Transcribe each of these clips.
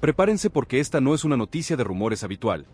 Prepárense porque esta no es una noticia de rumores habitual.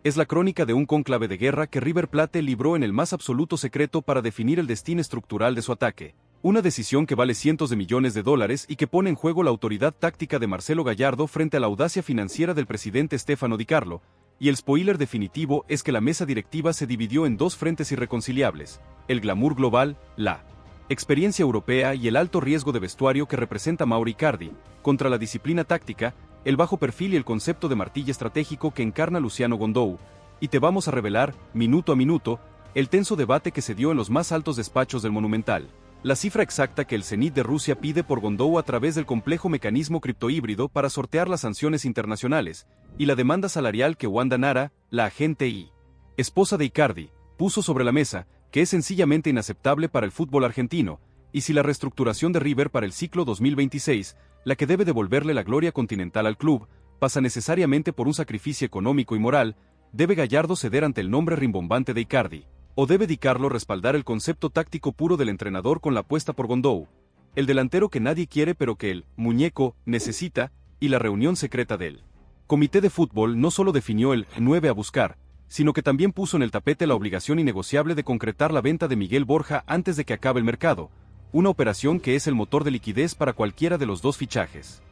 Es la crónica de un cónclave de guerra que River Plate libró en el más absoluto secreto para definir el destino estructural de su ataque. Una decisión que vale cientos de millones de dólares y que pone en juego la autoridad táctica de Marcelo Gallardo frente a la audacia financiera del presidente Stefano Di Carlo, y el spoiler definitivo es que la mesa directiva se dividió en dos frentes irreconciliables: el glamour global, la experiencia europea y el alto riesgo de vestuario que representa Mauro Icardi, contra la disciplina táctica, el bajo perfil y el concepto de martillo estratégico que encarna Luciano Gondou, y te vamos a revelar, minuto a minuto, el tenso debate que se dio en los más altos despachos del Monumental. La cifra exacta que el Zenit de Rusia pide por Gondou a través del complejo mecanismo criptohíbrido para sortear las sanciones internacionales, y la demanda salarial que Wanda Nara, la agente y esposa de Icardi, puso sobre la mesa, que es sencillamente inaceptable para el fútbol argentino, y si la reestructuración de River para el ciclo 2026, la que debe devolverle la gloria continental al club, pasa necesariamente por un sacrificio económico y moral, ¿debe Gallardo ceder ante el nombre rimbombante de Icardi? ¿O debe Di Carlo respaldar el concepto táctico puro del entrenador con la apuesta por Gondou, el delantero que nadie quiere pero que el muñeco necesita, y la reunión secreta del Comité de Fútbol no solo definió el 9 a buscar, sino que también puso en el tapete la obligación innegociable de concretar la venta de Miguel Borja antes de que acabe el mercado, una operación que es el motor de liquidez para cualquiera de los dos fichajes.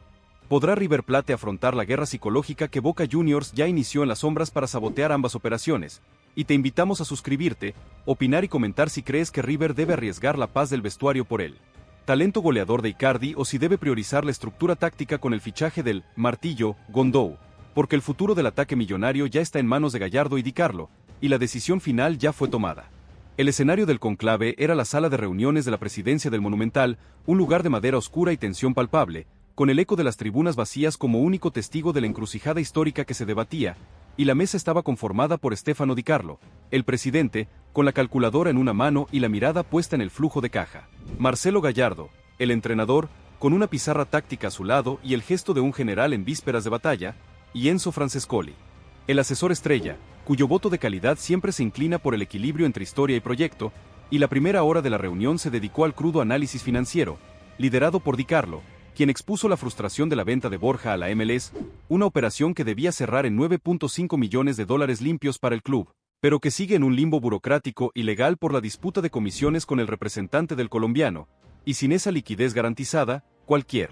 ¿Podrá River Plate afrontar la guerra psicológica que Boca Juniors ya inició en las sombras para sabotear ambas operaciones? Y te invitamos a suscribirte, opinar y comentar si crees que River debe arriesgar la paz del vestuario por él talento goleador de Icardi o si debe priorizar la estructura táctica con el fichaje del martillo Gondou, porque el futuro del ataque millonario ya está en manos de Gallardo y Di Carlo, y la decisión final ya fue tomada. El escenario del conclave era la sala de reuniones de la presidencia del Monumental, un lugar de madera oscura y tensión palpable, con el eco de las tribunas vacías como único testigo de la encrucijada histórica que se debatía, y la mesa estaba conformada por Stefano Di Carlo, el presidente, con la calculadora en una mano y la mirada puesta en el flujo de caja. Marcelo Gallardo, el entrenador, con una pizarra táctica a su lado y el gesto de un general en vísperas de batalla, y Enzo Francescoli, el asesor estrella, cuyo voto de calidad siempre se inclina por el equilibrio entre historia y proyecto, y la primera hora de la reunión se dedicó al crudo análisis financiero, liderado por Di Carlo, quien expuso la frustración de la venta de Borja a la MLS, una operación que debía cerrar en 9.5 millones de dólares limpios para el club, pero que sigue en un limbo burocrático y legal por la disputa de comisiones con el representante del colombiano, y sin esa liquidez garantizada, cualquier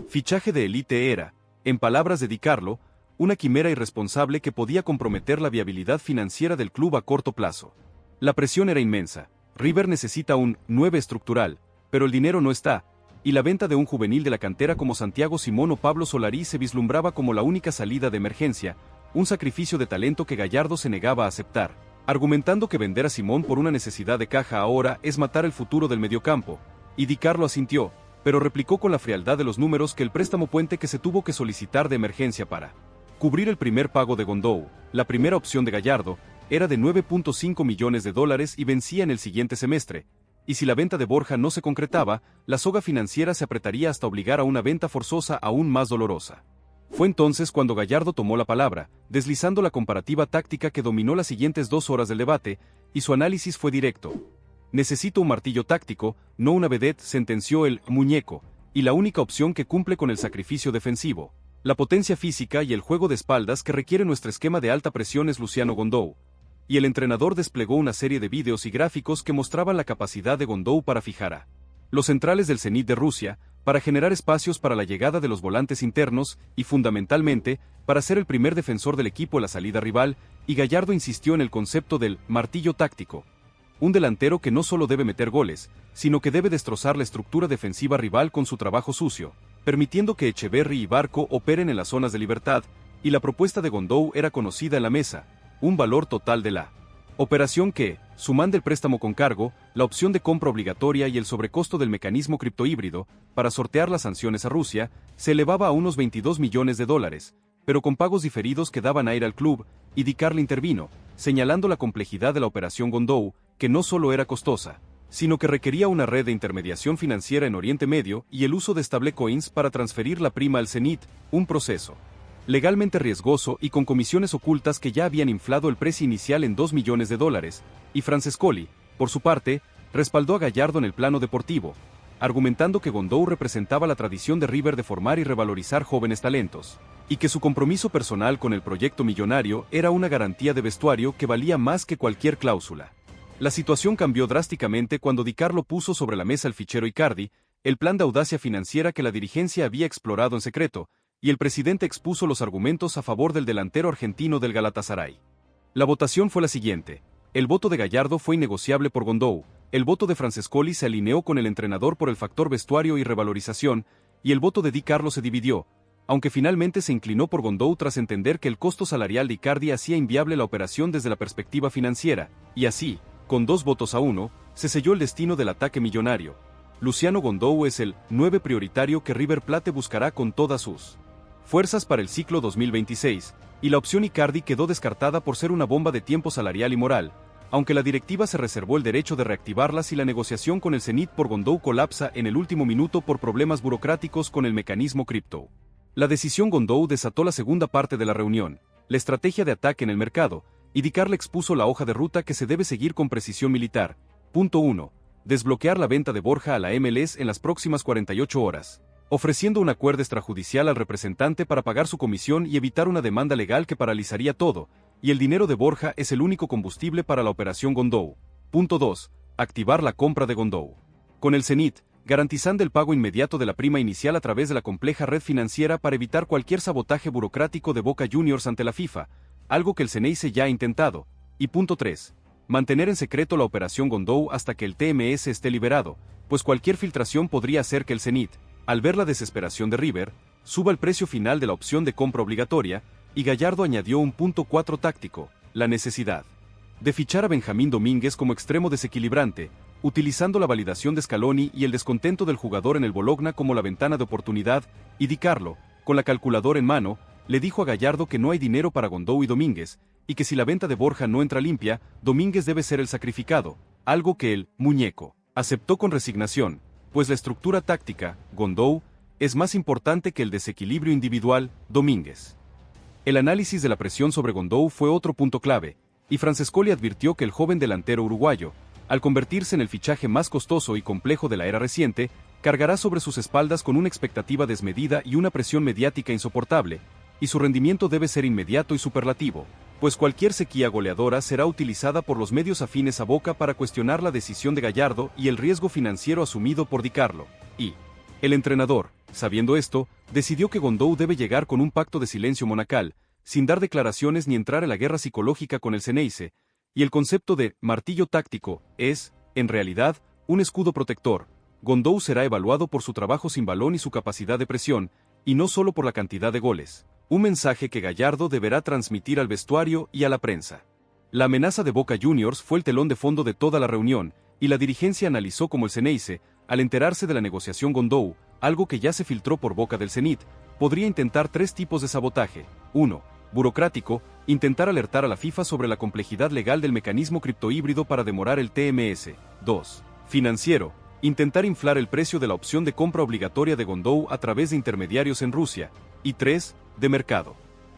fichaje de élite era, en palabras de Di Carlo, una quimera irresponsable que podía comprometer la viabilidad financiera del club a corto plazo. La presión era inmensa. River necesita un 9 estructural, pero el dinero no está, y la venta de un juvenil de la cantera como Santiago Simón o Pablo Solari se vislumbraba como la única salida de emergencia, un sacrificio de talento que Gallardo se negaba a aceptar, argumentando que vender a Simón por una necesidad de caja ahora es matar el futuro del mediocampo, y Di Carlo asintió, pero replicó con la frialdad de los números que el préstamo puente que se tuvo que solicitar de emergencia para cubrir el primer pago de Gondou, la primera opción de Gallardo, era de 9.5 millones de dólares y vencía en el siguiente semestre, y si la venta de Borja no se concretaba, la soga financiera se apretaría hasta obligar a una venta forzosa aún más dolorosa. Fue entonces cuando Gallardo tomó la palabra, deslizando la comparativa táctica que dominó las siguientes 2 horas del debate, y su análisis fue directo. Necesito un martillo táctico, no una vedette, sentenció el muñeco, y la única opción que cumple con el sacrificio defensivo, la potencia física y el juego de espaldas que requiere nuestro esquema de alta presión es Luciano Gondou. Y el entrenador desplegó una serie de vídeos y gráficos que mostraban la capacidad de Gondou para fijar a los centrales del Zenit de Rusia, para generar espacios para la llegada de los volantes internos y, fundamentalmente, para ser el primer defensor del equipo en la salida rival, y Gallardo insistió en el concepto del martillo táctico. Un delantero que no solo debe meter goles, sino que debe destrozar la estructura defensiva rival con su trabajo sucio, permitiendo que Echeverri y Barco operen en las zonas de libertad, y la propuesta de Gondou era conocida en la mesa, un valor total de la operación que, sumando el préstamo con cargo, la opción de compra obligatoria y el sobrecosto del mecanismo criptohíbrido, para sortear las sanciones a Rusia, se elevaba a unos 22 millones de dólares, pero con pagos diferidos que daban aire al club, y Di Carlo intervino, señalando la complejidad de la operación Gondou, que no solo era costosa, sino que requería una red de intermediación financiera en Oriente Medio y el uso de stablecoins para transferir la prima al Zenit, un proceso legalmente riesgoso y con comisiones ocultas que ya habían inflado el precio inicial en 2 millones de dólares, y Francescoli, por su parte, respaldó a Gallardo en el plano deportivo, argumentando que Gondou representaba la tradición de River de formar y revalorizar jóvenes talentos, y que su compromiso personal con el proyecto millonario era una garantía de vestuario que valía más que cualquier cláusula. La situación cambió drásticamente cuando Di Carlo puso sobre la mesa el fichero Icardi, el plan de audacia financiera que la dirigencia había explorado en secreto, y el presidente expuso los argumentos a favor del delantero argentino del Galatasaray. La votación fue la siguiente. El voto de Gallardo fue innegociable por Gondou, el voto de Francescoli se alineó con el entrenador por el factor vestuario y revalorización, y el voto de Di Carlo se dividió, aunque finalmente se inclinó por Gondou tras entender que el costo salarial de Icardi hacía inviable la operación desde la perspectiva financiera, y así, con 2-1, se selló el destino del ataque millonario. Luciano Gondou es el 9 prioritario que River Plate buscará con todas sus fuerzas para el ciclo 2026, y la opción Icardi quedó descartada por ser una bomba de tiempo salarial y moral, aunque la directiva se reservó el derecho de reactivarla si la negociación con el Zenit por Gondou colapsa en el último minuto por problemas burocráticos con el mecanismo cripto. La decisión Gondou desató la segunda parte de la reunión, la estrategia de ataque en el mercado, y Di Carlo expuso la hoja de ruta que se debe seguir con precisión militar. Punto 1. Desbloquear la venta de Borja a la MLS en las próximas 48 horas, ofreciendo un acuerdo extrajudicial al representante para pagar su comisión y evitar una demanda legal que paralizaría todo, y el dinero de Borja es el único combustible para la operación Gondou. Punto 2. Activar la compra de Gondou con el Zenit, garantizando el pago inmediato de la prima inicial a través de la compleja red financiera para evitar cualquier sabotaje burocrático de Boca Juniors ante la FIFA, algo que el Ceneice ya ha intentado. Y punto 3. Mantener en secreto la operación Gondou hasta que el TMS esté liberado, pues cualquier filtración podría hacer que el Zenit, al ver la desesperación de River, suba el precio final de la opción de compra obligatoria, y Gallardo añadió un punto 4 táctico, la necesidad de fichar a Benjamín Domínguez como extremo desequilibrante, utilizando la validación de Scaloni y el descontento del jugador en el Bologna como la ventana de oportunidad, y Di Carlo, con la calculadora en mano, le dijo a Gallardo que no hay dinero para Gondou y Domínguez, y que si la venta de Borja no entra limpia, Domínguez debe ser el sacrificado, algo que el muñeco aceptó con resignación, pues la estructura táctica, Gondou, es más importante que el desequilibrio individual, Domínguez. El análisis de la presión sobre Gondou fue otro punto clave, y Francescoli advirtió que el joven delantero uruguayo, al convertirse en el fichaje más costoso y complejo de la era reciente, cargará sobre sus espaldas con una expectativa desmedida y una presión mediática insoportable, y su rendimiento debe ser inmediato y superlativo, pues cualquier sequía goleadora será utilizada por los medios afines a Boca para cuestionar la decisión de Gallardo y el riesgo financiero asumido por Di Carlo. Y el entrenador, sabiendo esto, decidió que Gondou debe llegar con un pacto de silencio monacal, sin dar declaraciones ni entrar en la guerra psicológica con el Ceneice, y el concepto de martillo táctico es, en realidad, un escudo protector. Gondou será evaluado por su trabajo sin balón y su capacidad de presión, y no solo por la cantidad de goles. Un mensaje que Gallardo deberá transmitir al vestuario y a la prensa. La amenaza de Boca Juniors fue el telón de fondo de toda la reunión, y la dirigencia analizó cómo el Ceneice, al enterarse de la negociación Gondou, algo que ya se filtró por boca del Zenit, podría intentar 3 tipos de sabotaje. 1. Burocrático, intentar alertar a la FIFA sobre la complejidad legal del mecanismo criptohíbrido para demorar el TMS. 2. Financiero, intentar inflar el precio de la opción de compra obligatoria de Gondou a través de intermediarios en Rusia. Y 3. De mercado.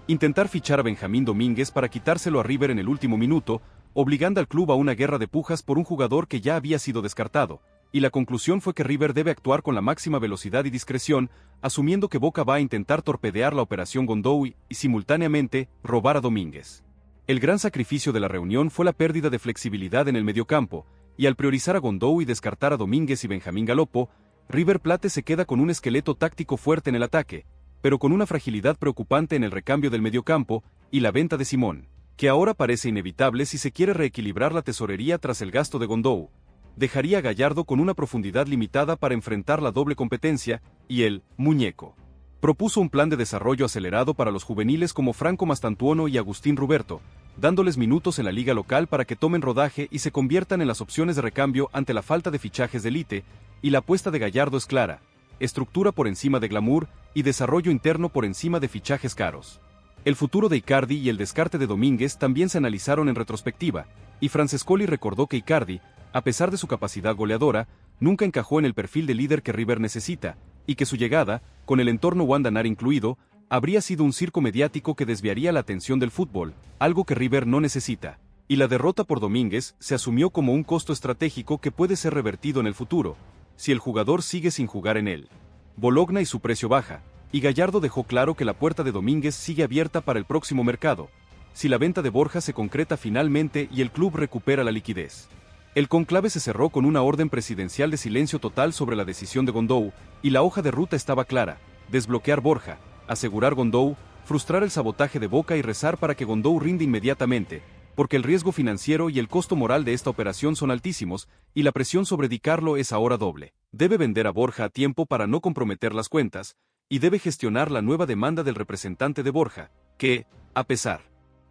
Intentar fichar a Benjamín Domínguez para quitárselo a River en el último minuto, obligando al club a una guerra de pujas por un jugador que ya había sido descartado, y la conclusión fue que River debe actuar con la máxima velocidad y discreción, asumiendo que Boca va a intentar torpedear la operación Gondou y, simultáneamente, robar a Domínguez. El gran sacrificio de la reunión fue la pérdida de flexibilidad en el mediocampo, y al priorizar a Gondou y descartar a Domínguez y Benjamín Galopo, River Plate se queda con un esqueleto táctico fuerte en el ataque, pero con una fragilidad preocupante en el recambio del mediocampo y la venta de Simón, que ahora parece inevitable si se quiere reequilibrar la tesorería tras el gasto de Gondou. Dejaría a Gallardo con una profundidad limitada para enfrentar la doble competencia, y el muñeco propuso un plan de desarrollo acelerado para los juveniles como Franco Mastantuono y Agustín Ruberto, dándoles minutos en la liga local para que tomen rodaje y se conviertan en las opciones de recambio ante la falta de fichajes de élite, y la apuesta de Gallardo es clara: estructura por encima de glamour y desarrollo interno por encima de fichajes caros. El futuro de Icardi y el descarte de Domínguez también se analizaron en retrospectiva, y Francescoli recordó que Icardi, a pesar de su capacidad goleadora, nunca encajó en el perfil de líder que River necesita, y que su llegada, con el entorno Wandanar incluido, habría sido un circo mediático que desviaría la atención del fútbol, algo que River no necesita. Y la derrota por Domínguez se asumió como un costo estratégico que puede ser revertido en el futuro. si el jugador sigue sin jugar en él. Bologna y su precio baja, y Gallardo dejó claro que la puerta de Domínguez sigue abierta para el próximo mercado, si la venta de Borja se concreta finalmente y el club recupera la liquidez. El conclave se cerró con una orden presidencial de silencio total sobre la decisión de Gondou, y la hoja de ruta estaba clara: desbloquear Borja, asegurar Gondou, frustrar el sabotaje de Boca y rezar para que Gondou rinde inmediatamente, porque el riesgo financiero y el costo moral de esta operación son altísimos, y la presión sobre Di Carlo es ahora doble. Debe vender a Borja a tiempo para no comprometer las cuentas, y debe gestionar la nueva demanda del representante de Borja, que, a pesar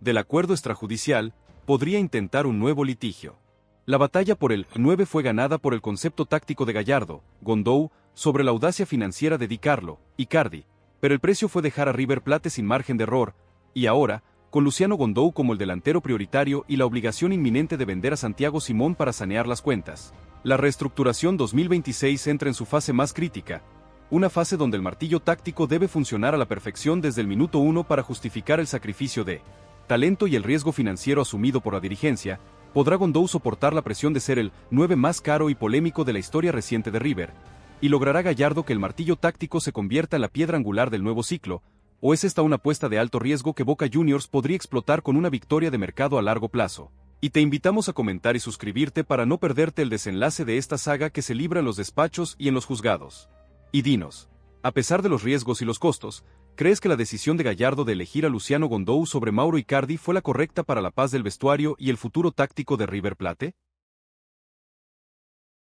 del acuerdo extrajudicial, podría intentar un nuevo litigio. La batalla por el 9 fue ganada por el concepto táctico de Gallardo, Gondou, sobre la audacia financiera de Di Carlo, Icardi, pero el precio fue dejar a River Plate sin margen de error, y ahora, con Luciano Gondou como el delantero prioritario y la obligación inminente de vender a Santiago Simón para sanear las cuentas, la reestructuración 2026 entra en su fase más crítica, una fase donde el martillo táctico debe funcionar a la perfección desde el minuto 1 para justificar el sacrificio de talento y el riesgo financiero asumido por la dirigencia. ¿Podrá Gondou soportar la presión de ser el 9 más caro y polémico de la historia reciente de River? ¿Y logrará Gallardo que el martillo táctico se convierta en la piedra angular del nuevo ciclo? ¿O es esta una apuesta de alto riesgo que Boca Juniors podría explotar con una victoria de mercado a largo plazo? Y te invitamos a comentar y suscribirte para no perderte el desenlace de esta saga que se libra en los despachos y en los juzgados. Y dinos, a pesar de los riesgos y los costos, ¿crees que la decisión de Gallardo de elegir a Luciano Gondou sobre Mauro Icardi fue la correcta para la paz del vestuario y el futuro táctico de River Plate?